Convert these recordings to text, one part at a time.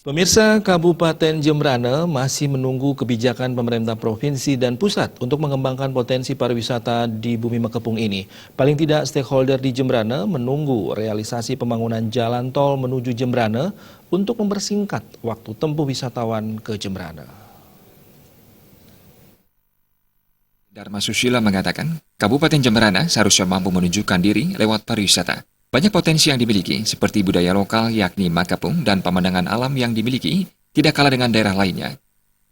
Pemirsa, Kabupaten Jembrana masih menunggu kebijakan pemerintah provinsi dan pusat untuk mengembangkan potensi pariwisata di Bumi Mekepung ini. Paling tidak, stakeholder di Jembrana menunggu realisasi pembangunan jalan tol menuju Jembrana untuk mempersingkat waktu tempuh wisatawan ke Jembrana. Dharma Susila mengatakan, Kabupaten Jembrana seharusnya mampu menunjukkan diri lewat pariwisata. Banyak potensi yang dimiliki, seperti budaya lokal yakni Makapung dan pemandangan alam yang dimiliki, tidak kalah dengan daerah lainnya.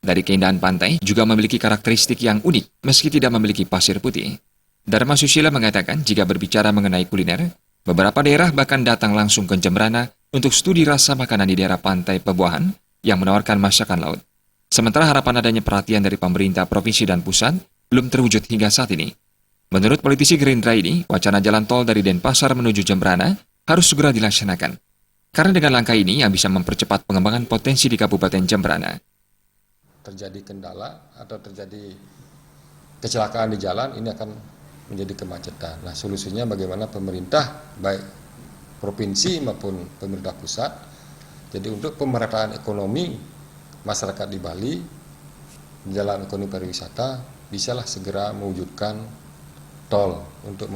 Dari keindahan pantai juga memiliki karakteristik yang unik meski tidak memiliki pasir putih. Dharma Susila mengatakan jika berbicara mengenai kuliner, beberapa daerah bahkan datang langsung ke Jembrana untuk studi rasa makanan di daerah pantai Pebuahan yang menawarkan masakan laut. Sementara harapan adanya perhatian dari pemerintah provinsi dan pusat belum terwujud hingga saat ini. Menurut politisi Gerindra ini, wacana jalan tol dari Denpasar menuju Jembrana harus segera dilaksanakan. Karena dengan langkah ini yang bisa mempercepat pengembangan potensi di Kabupaten Jembrana. Terjadi kendala atau terjadi kecelakaan di jalan, ini akan menjadi kemacetan. Nah, solusinya bagaimana pemerintah, baik provinsi maupun pemerintah pusat, jadi untuk pemerataan ekonomi masyarakat di Bali, jalan ekonomi pariwisata, bisalah segera mewujudkan tol untuk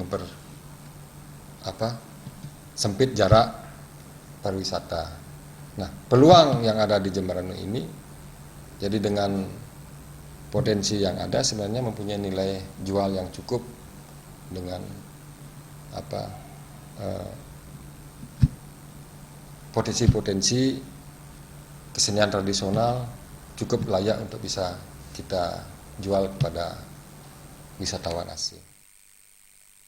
sempit jarak pariwisata. Nah, peluang yang ada di Jembrana ini, jadi dengan potensi yang ada sebenarnya mempunyai nilai jual yang cukup dengan potensi-potensi kesenian tradisional cukup layak untuk bisa kita jual kepada wisatawan asing.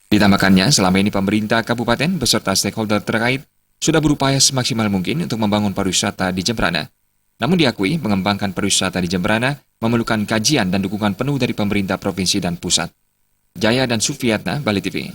Ditambahkannya, selama ini pemerintah kabupaten beserta stakeholder terkait sudah berupaya semaksimal mungkin untuk membangun pariwisata di Jembrana. Namun diakui, mengembangkan pariwisata di Jembrana memerlukan kajian dan dukungan penuh dari pemerintah provinsi dan pusat. Jaya dan Sufiatna, Bali TV.